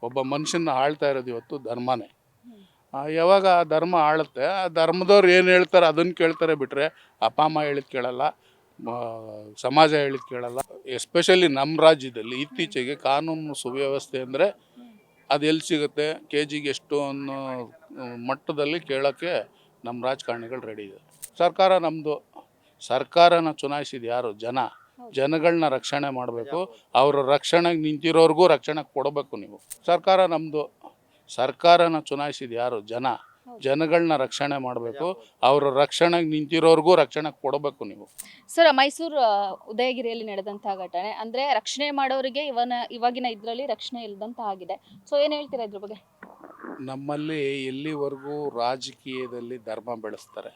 ಒಬ್ಬ ಮನುಷ್ಯನ ಆಳ್ತಾ ಇರೋದು ಇವತ್ತು ಧರ್ಮನೇ. ಯಾವಾಗ ಆ ಧರ್ಮ ಆಳುತ್ತೆ, ಆ ಧರ್ಮದವ್ರು ಏನು ಹೇಳ್ತಾರೆ ಅದನ್ನು ಕೇಳ್ತಾರೆ ಬಿಟ್ಟರೆ ಅಪ್ಪ ಅಮ್ಮ ಹೇಳಿದ್ ಕೇಳಲ್ಲ, ಸಮಾಜ ಹೇಳಿದ್ ಕೇಳಲ್ಲ. ಎಸ್ಪೆಷಲಿ ನಮ್ಮ ರಾಜ್ಯದಲ್ಲಿ ಇತ್ತೀಚೆಗೆ ಕಾನೂನು ಸುವ್ಯವಸ್ಥೆ ಅಂದರೆ ಅದು ಎಲ್ಲಿ ಸಿಗುತ್ತೆ, ಕೆ ಜಿಗೆ ಎಷ್ಟು ಅನ್ನೋ ಮಟ್ಟದಲ್ಲಿ ಕೇಳೋಕ್ಕೆ ನಮ್ಮ ರಾಜಕಾರಣಿಗಳು ರೆಡಿ ಇದೆ. ಸರ್ಕಾರ ನಮ್ಮದು. ಸರ್ಕಾರನ ಚುನಾಯಿಸಿದ ಯಾರು? ಜನಗಳನ್ನ ರಕ್ಷಣೆ ಮಾಡಬೇಕು. ಅವರ ರಕ್ಷಣೆಗೆ ನಿಂತಿರೋರ್ಗೂ ರಕ್ಷಣೆ ಕೊಡಬೇಕು ನೀವು. ಸರ್ಕಾರ ನಮ್ಮದು. ಸರ್ಕಾರನ ಚುನಾಯಿಸಿದ ಯಾರು? ಜನಗಳನ್ನ ರಕ್ಷಣೆ ಮಾಡಬೇಕು. ಅವರ ರಕ್ಷಣೆಗೆ ನಿಂತಿರೋರ್ಗೂ ರಕ್ಷಣೆ ಕೊಡಬೇಕು ನೀವು. ಸರ್, ಮೈಸೂರು ಉದಯಗಿರಿಯಲ್ಲಿ ನಡೆದಂತಹ ಘಟನೆ ಅಂದ್ರೆ ರಕ್ಷಣೆ ಮಾಡೋರಿಗೆ ಇವಾಗಿನ ಇದರಲ್ಲಿ ರಕ್ಷಣೆ ಇಲ್ಲದಂತ ಆಗಿದೆ. ಸೊ ಏನು ಹೇಳ್ತೀರಾ ಇದ್ರ ಬಗ್ಗೆ? ನಮ್ಮಲ್ಲಿ ಎಲ್ಲಿವರೆಗೂ ರಾಜಕೀಯದಲ್ಲಿ ಧರ್ಮ ಬೆಳೆಸ್ತಾರೆ,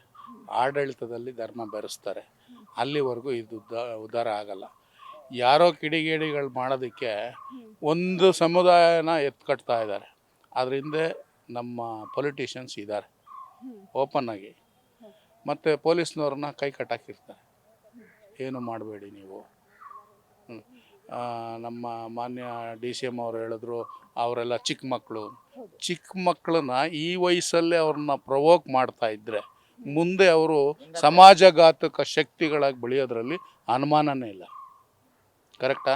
ಆಡಳಿತದಲ್ಲಿ ಧರ್ಮ ಬೆರೆಸ್ತಾರೆ, ಅಲ್ಲಿವರೆಗೂ ಇದು ಉದ್ಧಾರ ಆಗಲ್ಲ. ಯಾರೋ ಕಿಡಿಗೇಡಿಗಳು ಮಾಡೋದಕ್ಕೆ ಒಂದು ಸಮುದಾಯನ ಎತ್ಕಟ್ತಾ ಇದ್ದಾರೆ. ಅದ್ರ ಹಿಂದೆ ನಮ್ಮ ಪೊಲಿಟಿಷಿಯನ್ಸ್ ಇದ್ದಾರೆ ಓಪನ್ ಆಗಿ. ಮತ್ತು ಪೊಲೀಸ್ನವ್ರನ್ನ ಕೈ ಕಟ್ಟಾಕಿರ್ತಾರೆ, ಏನು ಮಾಡಬೇಡಿ ನೀವು. ನಮ್ಮ ಮಾನ್ಯ DCM ಅವರು ಹೇಳಿದ್ರು, ಅವರೆಲ್ಲ ಚಿಕ್ಕ ಮಕ್ಕಳನ್ನ ಈ ವಯಸ್ಸಲ್ಲೇ ಅವ್ರನ್ನ ಪ್ರವೋಕ್ ಮಾಡ್ತಾ ಇದ್ದರೆ ಮುಂದೆ ಅವರು ಸಮಾಜಘಾತಕ ಶಕ್ತಿಗಳಾಗಿ ಬೆಳೆಯೋದ್ರಲ್ಲಿ ಅನುಮಾನನೇ ಇಲ್ಲ. ಕರೆಕ್ಟಾ?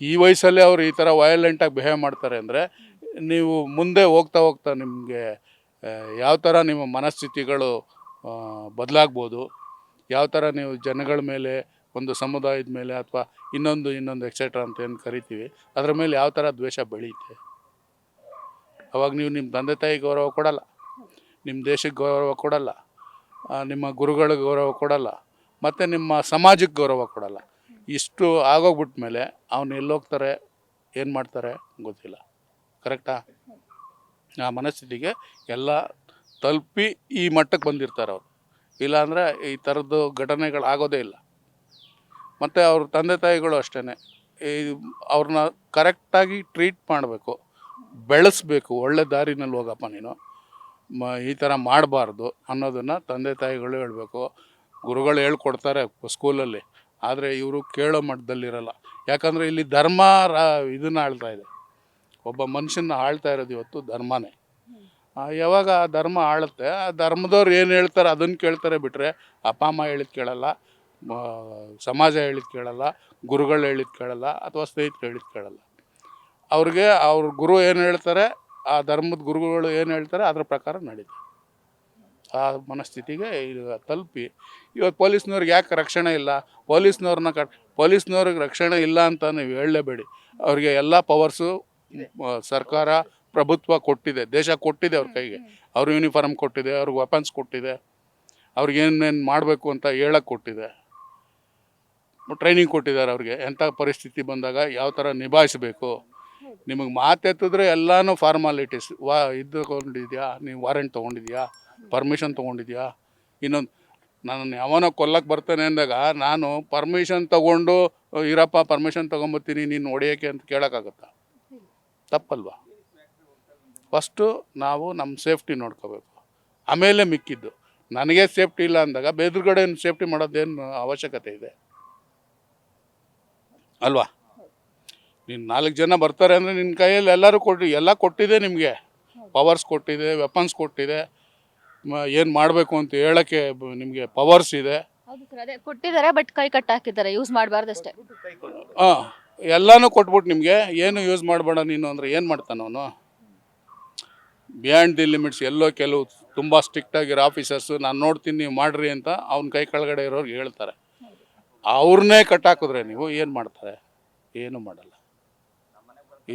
ಈ ವಯಸ್ಸಲ್ಲೇ ಅವರು ಈ ಥರ ವಯಲೆಂಟಾಗಿ ಬಿಹೇವ್ ಮಾಡ್ತಾರೆ ಅಂದರೆ ನೀವು ಮುಂದೆ ಹೋಗ್ತಾ ನಿಮಗೆ ಯಾವ ಥರ ನಿಮ್ಮ ಮನಸ್ಥಿತಿಗಳು ಬದಲಾಗ್ಬೋದು, ಯಾವ ಥರ ನೀವು ಜನಗಳ ಮೇಲೆ, ಒಂದು ಸಮುದಾಯದ ಮೇಲೆ ಅಥವಾ ಇನ್ನೊಂದು ಎಕ್ಸೆಟ್ರಾ ಅಂತ ಏನು ಕರಿತೀವಿ ಅದರ ಮೇಲೆ ಯಾವ ಥರ ದ್ವೇಷ ಬೆಳೆಯುತ್ತೆ. ಅವಾಗ ನೀವು ನಿಮ್ಮ ತಂದೆ ತಾಯಿ ಗೌರವ ಕೊಡಲ್ಲ, ನಿಮ್ಮ ದೇಶಕ್ಕೆ ಗೌರವ ಕೊಡಲ್ಲ, ನಿಮ್ಮ ಗುರುಗಳಿಗೆ ಗೌರವ ಕೊಡಲ್ಲ, ಮತ್ತು ನಿಮ್ಮ ಸಮಾಜಕ್ಕೆ ಗೌರವ ಕೊಡಲ್ಲ. ಇಷ್ಟು ಆಗೋಗ್ಬಿಟ್ಟ ಮೇಲೆ ಅವನು ಎಲ್ಲೋಗ್ತಾರೆ, ಏನು ಮಾಡ್ತಾರೆ ಗೊತ್ತಿಲ್ಲ. ಕರೆಕ್ಟಾ? ಆ ಮನಸ್ಥಿತಿಗೆ ಎಲ್ಲ ತಲುಪಿ ಈ ಮಟ್ಟಕ್ಕೆ ಬಂದಿರ್ತಾರೆ ಅವರು. ಇಲ್ಲಾಂದರೆ ಈ ಥರದ್ದು ಘಟನೆಗಳು ಆಗೋದೇ ಇಲ್ಲ. ಮತ್ತು ಅವ್ರ ತಂದೆ ತಾಯಿಗಳು ಅಷ್ಟೇ, ಅವ್ರನ್ನ ಕರೆಕ್ಟಾಗಿ ಟ್ರೀಟ್ ಮಾಡಬೇಕು, ಬೆಳೆಸಬೇಕು. ಒಳ್ಳೆ ದಾರಿನಲ್ಲಿ ಹೋಗಪ್ಪ ನೀನು, ಈ ಥರ ಮಾಡಬಾರ್ದು ಅನ್ನೋದನ್ನು ತಂದೆ ತಾಯಿಗಳು ಹೇಳಬೇಕು. ಗುರುಗಳು ಹೇಳ್ಕೊಡ್ತಾರೆ ಸ್ಕೂಲಲ್ಲಿ, ಆದರೆ ಇವರು ಕೇಳೋ ಮಟ್ಟದಲ್ಲಿರಲ್ಲ. ಯಾಕಂದರೆ ಇಲ್ಲಿ ಧರ್ಮ ಇದನ್ನು ಆಳ್ತಾ ಇದೆ. ಒಬ್ಬ ಮನುಷ್ಯನ ಆಳ್ತಾ ಇರೋದು ಇವತ್ತು ಧರ್ಮನೇ. ಯಾವಾಗ ಆ ಧರ್ಮ ಆಳುತ್ತೆ, ಆ ಧರ್ಮದವ್ರು ಏನು ಹೇಳ್ತಾರೆ ಅದನ್ನು ಕೇಳ್ತಾರೆ ಬಿಟ್ಟರೆ ಅಪ್ಪ ಅಮ್ಮ ಹೇಳಿದ್ ಕೇಳಲ್ಲ, ಸಮಾಜ ಹೇಳಿದ್ ಕೇಳಲ್ಲ, ಗುರುಗಳು ಹೇಳಿದ್ ಕೇಳಲ್ಲ, ಅಥವಾ ಸ್ನೇಹಿತರು ಹೇಳಿದ್ ಕೇಳಲ್ಲ. ಅವ್ರಿಗೆ ಅವ್ರ ಗುರು ಏನು ಹೇಳ್ತಾರೆ, ಆ ಧರ್ಮದ ಗುರುಗಳು ಏನು ಹೇಳ್ತಾರೆ ಅದ್ರ ಪ್ರಕಾರ ನಡೀತಾರೆ. ಆ ಮನಸ್ಥಿತಿಗೆ ಈಗ ತಲುಪಿ ಇವತ್ತು ಪೊಲೀಸ್ನವ್ರಿಗೆ ಯಾಕೆ ರಕ್ಷಣೆ ಇಲ್ಲ? ಪೊಲೀಸ್ನವ್ರಿಗೆ ರಕ್ಷಣೆ ಇಲ್ಲ ಅಂತ ನೀವು ಹೇಳಲೇಬೇಡಿ. ಅವ್ರಿಗೆ ಎಲ್ಲ ಪವರ್ಸು ಸರ್ಕಾರ, ಪ್ರಭುತ್ವ ಕೊಟ್ಟಿದೆ, ದೇಶ ಕೊಟ್ಟಿದೆ ಅವ್ರ ಕೈಗೆ. ಅವ್ರ ಯೂನಿಫಾರ್ಮ್ ಕೊಟ್ಟಿದೆ, ಅವ್ರಿಗೆ ವೆಪನ್ಸ್ ಕೊಟ್ಟಿದೆ, ಅವ್ರಿಗೆ ಏನೇನು ಮಾಡಬೇಕು ಅಂತ ಹೇಳಕ್ಕೆ ಕೊಟ್ಟಿದೆ, ಟ್ರೈನಿಂಗ್ ಕೊಟ್ಟಿದ್ದಾರೆ ಅವ್ರಿಗೆ. ಎಂಥ ಪರಿಸ್ಥಿತಿ ಬಂದಾಗ ಯಾವ ಥರ ನಿಭಾಯಿಸಬೇಕು. ನಿಮಗೆ ಮಾತೆತ್ತಿದ್ರೆ ಎಲ್ಲನೂ ಫಾರ್ಮಾಲಿಟೀಸ್. ಇದು ತೊಗೊಂಡಿದ್ಯಾ, ನೀವು ವಾರೆಂಟ್ ತೊಗೊಂಡಿದ್ಯಾ, ಪರ್ಮಿಷನ್ ತೊಗೊಂಡಿದ್ಯಾ, ಇನ್ನೊಂದು ನನ್ನನ್ನು ಯಾವನೋ ಕೊಲ್ಲಕ್ಕೆ ಬರ್ತಾನೆ ಅಂದಾಗ ನಾನು ಪರ್ಮಿಷನ್ ತೊಗೊಂಡು ಇರಪ್ಪ ಪರ್ಮಿಷನ್ ತೊಗೊಂಬರ್ತೀನಿ ನೀನು ಹೊಡೆಯೋಕ್ಕೆ ಅಂತ ಕೇಳೋಕ್ಕಾಗತ್ತಾ? ತಪ್ಪಲ್ವಾ? ಫಸ್ಟು ನಾವು ನಮ್ಮ ಸೇಫ್ಟಿ ನೋಡ್ಕೋಬೇಕು, ಆಮೇಲೆ ಮಿಕ್ಕಿದ್ದು. ನನಗೆ ಸೇಫ್ಟಿ ಇಲ್ಲ ಅಂದಾಗ ಬೇರೆಗಡೆ ಸೇಫ್ಟಿ ಮಾಡೋದೇನು ಅವಶ್ಯಕತೆ ಇದೆ ಅಲ್ವಾ? ನೀನು 4 ಜನ ಬರ್ತಾರೆ ಅಂದರೆ ನಿನ್ನ ಕೈಯಲ್ಲಿ ಎಲ್ಲ ಕೊಟ್ಟಿದೆ. ನಿಮಗೆ ಪವರ್ಸ್ ಕೊಟ್ಟಿದೆ, ವೆಪನ್ಸ್ ಕೊಟ್ಟಿದೆ, ಏನು ಮಾಡಬೇಕು ಅಂತ ಹೇಳೋಕ್ಕೆ ನಿಮಗೆ ಪವರ್ಸ್ ಇದೆ. ಹೌದು ಸರ್, ಅದೇ ಕೊಟ್ಟಿದ್ದಾರೆ, ಬಟ್ ಕೈ ಕಟ್ಟಾಕಿದ್ದಾರೆ, ಯೂಸ್ ಮಾಡಬಾರ್ದಷ್ಟೇ. ಎಲ್ಲನೂ ಕೊಟ್ಬಿಟ್ಟು ನಿಮಗೆ ಏನು ಯೂಸ್ ಮಾಡಬೇಡ ನೀನು ಅಂದರೆ ಏನು ಮಾಡ್ತಾನೆ ಅವನು? Beyond the limits. ಎಲ್ಲೋ ಕೆಲವು ತುಂಬ ಸ್ಟ್ರಿಕ್ಟಾಗಿರೋ ಆಫೀಸರ್ಸು ನಾನು ನೋಡ್ತೀನಿ ನೀವು ಮಾಡಿರಿ ಅಂತ ಅವ್ನ ಕೈ ಕೆಳಗಡೆ ಇರೋರಿಗೆ ಹೇಳ್ತಾರೆ. ಅವ್ರನ್ನೇ ಕಟ್ಟಾಕಿದ್ರೆ ನೀವು ಏನು ಮಾಡ್ತಾರೆ? ಏನು ಮಾಡಲ್ಲ.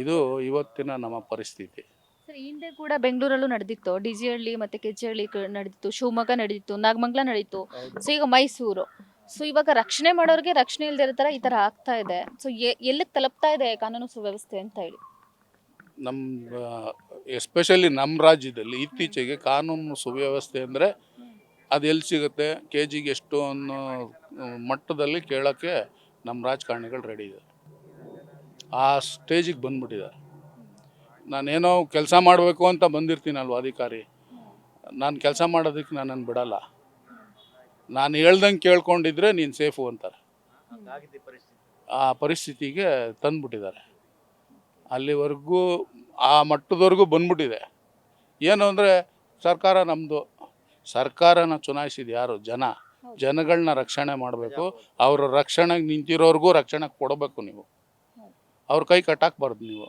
ಇದು ಇವತ್ತಿನ ನಮ್ಮ ಪರಿಸ್ಥಿತಿ. ಸರ್, ಈ ಹಿಂದೆ ಕೂಡ ಬೆಂಗಳೂರಲ್ಲೂ ನಡೆದಿತ್ತು, DGಹಳ್ಳಿ ಮತ್ತೆ KGಹಳ್ಳಿ ನಡೆದಿತ್ತು, ಶಿವಮೊಗ್ಗ ನಡೆದಿತ್ತು, ನಾಗಮಂಗಲ ನಡೆದಿತ್ತು. ಸೊ ಈಗ ಮೈಸೂರು. ಸೊ ಇವಾಗ ರಕ್ಷಣೆ ಮಾಡೋರಿಗೆ ರಕ್ಷಣೆ ಇಲ್ಲದೆ ಇರೋ ಥರ ಈ ಥರ ಆಗ್ತಾ ಇದೆ. ಸೊ ಎಲ್ಲಿಗೆ ತಲುಪ್ತಾ ಇದೆ ಕಾನೂನು ಸುವ್ಯವಸ್ಥೆ ಅಂತ ಹೇಳಿ? ನಮ್ಮ ಎಸ್ಪೆಷಲಿ ನಮ್ಮ ರಾಜ್ಯದಲ್ಲಿ ಇತ್ತೀಚೆಗೆ ಕಾನೂನು ಸುವ್ಯವಸ್ಥೆ ಅಂದರೆ ಅದು ಎಲ್ಲಿ ಸಿಗುತ್ತೆ, ಕೆ ಜಿಗೆ ಎಷ್ಟು ಅನ್ನೋ ಮಟ್ಟದಲ್ಲಿ ಕೇಳೋಕ್ಕೆ ನಮ್ಮ ರಾಜಕಾರಣಿಗಳು ರೆಡಿ ಇದೆ. ಆ ಸ್ಟೇಜಿಗೆ ಬಂದ್ಬಿಟ್ಟಿದ್ದಾರೆ. ನಾನೇನೋ ಕೆಲಸ ಮಾಡಬೇಕು ಅಂತ ಬಂದಿರ್ತೀನಲ್ವ ಅಧಿಕಾರಿ, ನಾನು ಕೆಲಸ ಮಾಡೋದಕ್ಕೆ ನನ್ನನ್ನು ಬಿಡಲ್ಲ. ನಾನು ಹೇಳ್ದಂಗೆ ಕೇಳ್ಕೊಂಡಿದ್ರೆ ನೀನು ಸೇಫು ಅಂತಾರೆ. ಆ ಪರಿಸ್ಥಿತಿಗೆ ತಂದುಬಿಟ್ಟಿದ್ದಾರೆ. ಅಲ್ಲಿವರೆಗೂ ಆ ಮಟ್ಟದವರೆಗೂ ಬಂದ್ಬಿಟ್ಟಿದೆ. ಏನು ಅಂದರೆ ಸರ್ಕಾರ ನಮ್ಮದು, ಸರ್ಕಾರನ ಚುನಾಯಿಸಿದ ಯಾರು? ಜನಗಳನ್ನ ರಕ್ಷಣೆ ಮಾಡಬೇಕು. ಅವ್ರ ರಕ್ಷಣೆಗೆ ನಿಂತಿರೋರ್ಗೂ ರಕ್ಷಣೆ ಕೊಡಬೇಕು. ನೀವು ಅವ್ರ ಕೈ ಕಟ್ಟಾಕ್ಬಾರ್ದು. ನೀವು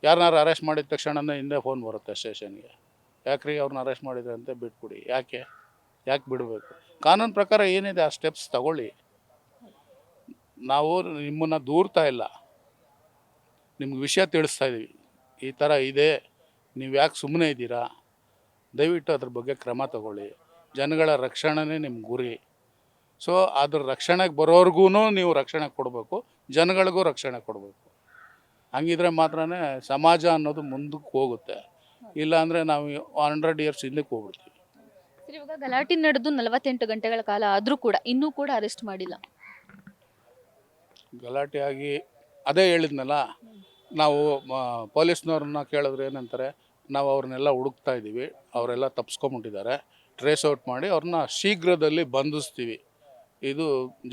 ಯಾರನ್ನಾರು ಅರೆಸ್ಟ್ ಮಾಡಿದ ತಕ್ಷಣನೇ ಹಿಂದೆ ಫೋನ್ ಬರುತ್ತೆ ಸ್ಟೇಷನ್ಗೆ, ಯಾಕ್ರಿ ಅವ್ರನ್ನ ಅರೆಸ್ಟ್ ಮಾಡಿದ್ರೆ ಅಂತ ಬಿಟ್ಬಿಡಿ. ಯಾಕೆ ಬಿಡಬೇಕು? ಕಾನೂನು ಪ್ರಕಾರ ಏನಿದೆ ಆ ಸ್ಟೆಪ್ಸ್ ತಗೊಳ್ಳಿ. ನಾವು ನಿಮ್ಮನ್ನು ದೂರ್ತಾ ಇಲ್ಲ, ನಿಮ್ಗೆ ವಿಷಯ ತಿಳಿಸ್ತಾ ಇದ್ದೀವಿ. ಈ ಥರ ಇದೆ, ನೀವು ಯಾಕೆ ಸುಮ್ಮನೆ ಇದ್ದೀರಾ? ದಯವಿಟ್ಟು ಅದ್ರ ಬಗ್ಗೆ ಕ್ರಮ ತಗೊಳ್ಳಿ. ಜನಗಳ ರಕ್ಷಣೆನೇ ನಿಮ್ಮ ಗುರಿ. ಸೊ ಅದ್ರ ರಕ್ಷಣೆಗೆ ಬರೋರ್ಗೂ ನೀವು ರಕ್ಷಣೆ ಕೊಡಬೇಕು, ಜನಗಳಿಗೂ ರಕ್ಷಣೆ ಕೊಡಬೇಕು. ಹಂಗಿದ್ರೆ ಮಾತ್ರ ಸಮಾಜ ಅನ್ನೋದು ಮುಂದಕ್ಕೆ ಹೋಗುತ್ತೆ. ಇಲ್ಲಾಂದರೆ ನಾವು 100 years ಹಿಂದಕ್ಕೆ ಹೋಗ್ಬಿಡ್ತೀವಿ. ಸರ್, ಇವಾಗ ಗಲಾಟೆ ನಡೆದು 48 ಗಂಟೆಗಳ ಕಾಲ ಆದರೂ ಕೂಡ ಇನ್ನೂ ಕೂಡ ಅರೆಸ್ಟ್ ಮಾಡಿಲ್ಲ. ಗಲಾಟೆ ಆಗಿ ಅದೇ ಹೇಳಿದ್ನಲ್ಲ, ನಾವು ಪೊಲೀಸ್ನವ್ರನ್ನ ಕೇಳಿದ್ರೆ ಏನಂತಾರೆ, ನಾವು ಅವ್ರನ್ನೆಲ್ಲ ಹುಡುಕ್ತಾ ಇದ್ದೀವಿ, ಅವರೆಲ್ಲ ತಪ್ಪಿಸ್ಕೊಂಬಿಟ್ಟಿದ್ದಾರೆ, ಟ್ರೇಸ್ ಔಟ್ ಮಾಡಿ ಅವ್ರನ್ನ ಶೀಘ್ರದಲ್ಲಿ ಬಂಧಿಸ್ತೀವಿ. ಇದು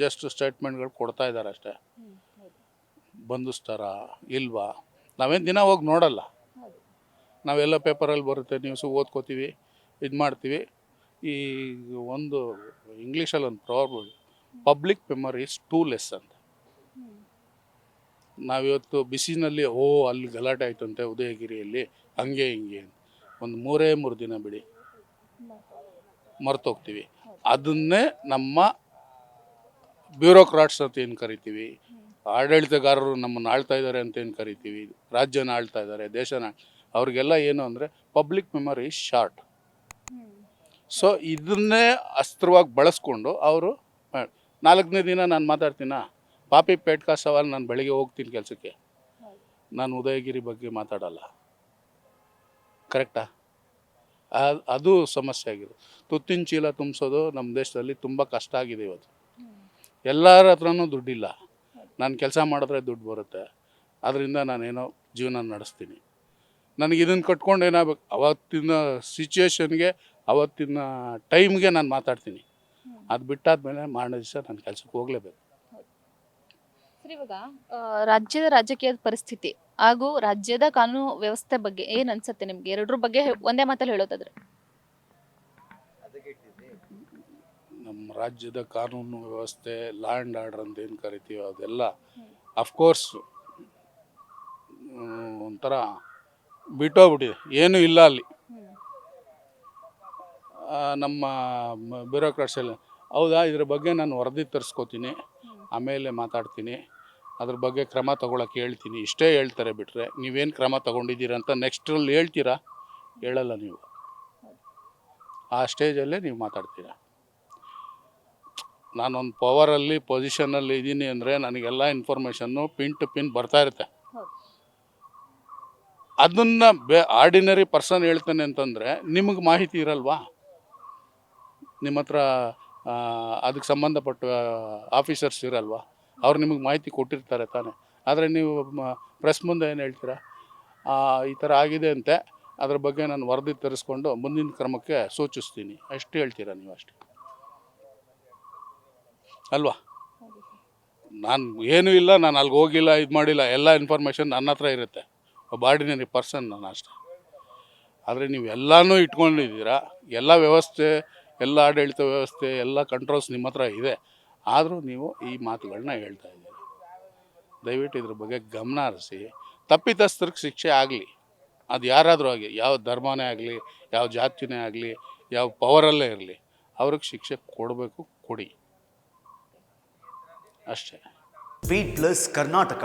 ಜಸ್ಟ್ ಸ್ಟೇಟ್ಮೆಂಟ್ಗಳು ಕೊಡ್ತಾ ಇದ್ದಾರೆ ಅಷ್ಟೇ. ಬಂಧಿಸ್ತಾರಾ ಇಲ್ವಾ ನಾವೇನು ದಿನ ಹೋಗಿ ನೋಡಲ್ಲ. ನಾವೆಲ್ಲ ಪೇಪರಲ್ಲಿ ಬರುತ್ತೆ, ನ್ಯೂಸು ಓದ್ಕೋತೀವಿ, ಇದು ಮಾಡ್ತೀವಿ. ಈ ಒಂದು ಇಂಗ್ಲೀಷಲ್ಲಿ ಒಂದು problem, public memory is two less ಅಂತ. ನಾವಿವತ್ತು ಬಿಸಿನಲ್ಲಿ ಅಲ್ಲಿ ಗಲಾಟೆ ಆಯ್ತಂತೆ ಉದಯಗಿರಿಯಲ್ಲಿ, ಹಂಗೆ ಹಿಂಗೆ ಒಂದು 3 ದಿನ ಬಿಡಿ ಮರ್ತೋಗ್ತೀವಿ. ಅದನ್ನೇ ನಮ್ಮ ಬ್ಯೂರೋಕ್ರಾಟ್ಸ್ ಅಂತ ಏನು ಕರಿತೀವಿ, ಆಡಳಿತಗಾರರು ನಮ್ಮನ್ನು ಆಳ್ತಾ ಇದ್ದಾರೆ ಅಂತ ಏನು ಕರಿತೀವಿ, ರಾಜ್ಯನ ಆಳ್ತಾ ಇದ್ದಾರೆ, ದೇಶನ, ಅವ್ರಿಗೆಲ್ಲ ಏನು ಅಂದರೆ public memory is short. So ಇದನ್ನೇ ಅಸ್ತ್ರವಾಗಿ ಬಳಸ್ಕೊಂಡು ಅವರು 4ನೇ ದಿನ ನಾನು ಮಾತಾಡ್ತೀನ, ಪಾಪಿ ಪೇಟ್ಕಾ ಸವಾಲ್, ನಾನು ಬೆಳಿಗ್ಗೆ ಹೋಗ್ತೀನಿ ಕೆಲಸಕ್ಕೆ, ನಾನು ಉದಯಗಿರಿ ಬಗ್ಗೆ ಮಾತಾಡಲ್ಲ. ಕರೆಕ್ಟಾ? ಅದು ಸಮಸ್ಯೆ ಆಗಿದೆ. ತುತ್ತಿನ ಚೀಲ ತುಂಬಿಸೋದು ನಮ್ಮ ದೇಶದಲ್ಲಿ ತುಂಬ ಕಷ್ಟ ಆಗಿದೆ ಇವತ್ತು. ಎಲ್ಲರ ಹತ್ರನೂ ದುಡ್ಡಿಲ್ಲ. ನಾನು ಕೆಲಸ ಮಾಡಿದ್ರೆ ದುಡ್ಡು ಬರುತ್ತೆ, ಅದರಿಂದ ನಾನೇನೋ ಜೀವನ ನಡೆಸ್ತೀನಿ. ನನಗೆ ಇದನ್ನು ಕಟ್ಕೊಂಡು ಏನಾಗಬೇಕು, ಅವತ್ತಿನ ಸಿಚುವೇಶನ್ಗೆ ಅವತ್ತಿನ ಟೈಮ್ಗೆ ನಾನು ಮಾತಾಡ್ತೀನಿ. ಅದು ಬಿಟ್ಟಾದ್ಮೇಲೆ ಮಾರನೇ ದಿವಸ ನಾನು ಕೆಲಸಕ್ಕೆ ಹೋಗಲೇಬೇಕು. ಸರ್, ಇವಾಗ ರಾಜ್ಯದ ರಾಜಕೀಯದ ಪರಿಸ್ಥಿತಿ ಹಾಗೂ ರಾಜ್ಯದ ಕಾನೂನು ವ್ಯವಸ್ಥೆ ಬಗ್ಗೆ ಏನ್ ಅನ್ಸುತ್ತೆ ನಿಮ್ಗೆ? ಎರಡರ ಬಗ್ಗೆ ಒಂದೇ ಮಾತಲ್ಲಿ ಹೇಳೋದಾದ್ರೆ. ನಮ್ಮ ರಾಜ್ಯದ ಕಾನೂನು ವ್ಯವಸ್ಥೆ, ಲಾ ಆ್ಯಂಡ್ ಆರ್ಡರ್ ಅಂತ ಏನು ಕರಿತೀವಿ, ಅದೆಲ್ಲ ಅಫ್ಕೋರ್ಸ್ ಒಂಥರ ಬಿಟ್ಟೋಗ್ಬಿಟ್ಟಿದೆ, ಏನೂ ಇಲ್ಲ ಅಲ್ಲಿ. ನಮ್ಮ ಬ್ಯೂರೋಕ್ರಾಟ್ಸ್ ಎಲ್ಲ, ಹೌದಾ, ಇದ್ರ ಬಗ್ಗೆ ನಾನು ವರದಿ ತರಿಸ್ಕೋತೀನಿ, ಆಮೇಲೆ ಮಾತಾಡ್ತೀನಿ, ಅದ್ರ ಬಗ್ಗೆ ಕ್ರಮ ತಗೊಳಕ್ಕೆ ಹೇಳ್ತೀನಿ, ಇಷ್ಟೇ ಹೇಳ್ತಾರೆ. ಬಿಟ್ಟರೆ ನೀವೇನು ಕ್ರಮ ತಗೊಂಡಿದ್ದೀರ ಅಂತ ನೆಕ್ಸ್ಟ್ರಲ್ಲಿ ಹೇಳ್ತೀರಾ? ಹೇಳಲ್ಲ. ನೀವು ಆ ಸ್ಟೇಜಲ್ಲೇ ನೀವು ಮಾತಾಡ್ತೀರಾ. ನಾನೊಂದು ಪವರಲ್ಲಿ ಪೊಸಿಷನಲ್ಲಿ ಇದ್ದೀನಿ ಅಂದರೆ ನನಗೆಲ್ಲ ಇನ್ಫಾರ್ಮೇಷನ್ನು ಪಿನ್ ಟು ಪಿನ್ ಬರ್ತಾ ಇರುತ್ತೆ. ಅದನ್ನು ಆರ್ಡಿನರಿ ಪರ್ಸನ್ ಹೇಳ್ತಾನೆ ಅಂತಂದರೆ ನಿಮಗೆ ಮಾಹಿತಿ ಇರಲ್ವಾ? ನಿಮ್ಮ ಹತ್ರ ಅದಕ್ಕೆ ಸಂಬಂಧಪಟ್ಟ ಆಫೀಸರ್ಸ್ ಇರಲ್ವಾ? ಅವ್ರು ನಿಮಗೆ ಮಾಹಿತಿ ಕೊಟ್ಟಿರ್ತಾರೆ ತಾನೆ. ಆದರೆ ನೀವು ಪ್ರೆಸ್ ಮುಂದೆ ಏನು ಹೇಳ್ತೀರಾ? ಈ ಥರ ಆಗಿದೆ ಅಂತೆ, ಅದ್ರ ಬಗ್ಗೆ ನಾನು ವರದಿ ತರಿಸ್ಕೊಂಡು ಮುಂದಿನ ಕ್ರಮಕ್ಕೆ ಸೂಚಿಸ್ತೀನಿ ಅಷ್ಟು ಹೇಳ್ತೀರಾ ನೀವು ಅಷ್ಟೇ ಅಲ್ವಾ? ನಾನು ಏನೂ ಇಲ್ಲ, ನಾನು ಅಲ್ಲಿಗೆ ಹೋಗಿಲ್ಲ, ಇದು ಮಾಡಿಲ್ಲ, ಎಲ್ಲ ಇನ್ಫಾರ್ಮೇಷನ್ ನನ್ನ ಹತ್ರ ಇರುತ್ತೆ. ಒಬ್ಬ ಆರ್ಡಿನರಿ ಪರ್ಸನ್ ನಾನು ಅಷ್ಟೇ. ಆದರೆ ನೀವು ಎಲ್ಲನೂ ಇಟ್ಕೊಂಡಿದ್ದೀರಾ, ಎಲ್ಲ ವ್ಯವಸ್ಥೆ, ಎಲ್ಲ ಆಡಳಿತ ವ್ಯವಸ್ಥೆ, ಎಲ್ಲ ಕಂಟ್ರೋಲ್ಸ್ ನಿಮ್ಮ ಹತ್ರ ಇದೆ. ಆದರೂ ನೀವು ಈ ಮಾತುಗಳನ್ನ ಹೇಳ್ತಾ ಇದ್ದೀರಿ. ದಯವಿಟ್ಟು ಇದ್ರ ಬಗ್ಗೆ ಗಮನ ಹರಿಸಿ. ತಪ್ಪಿತಸ್ಥರಿಗೆ ಶಿಕ್ಷೆ ಆಗಲಿ, ಅದು ಯಾರಾದರೂ ಆಗಲಿ, ಯಾವ ಧರ್ಮನೇ ಆಗಲಿ, ಯಾವ ಜಾತಿನೇ ಆಗಲಿ, ಯಾವ ಪವರಲ್ಲೇ ಇರಲಿ, ಅವ್ರಿಗೆ ಶಿಕ್ಷೆ ಕೊಡಬೇಕು, ಕೊಡಿ ಅಷ್ಟೇ. Beat plus Karnataka.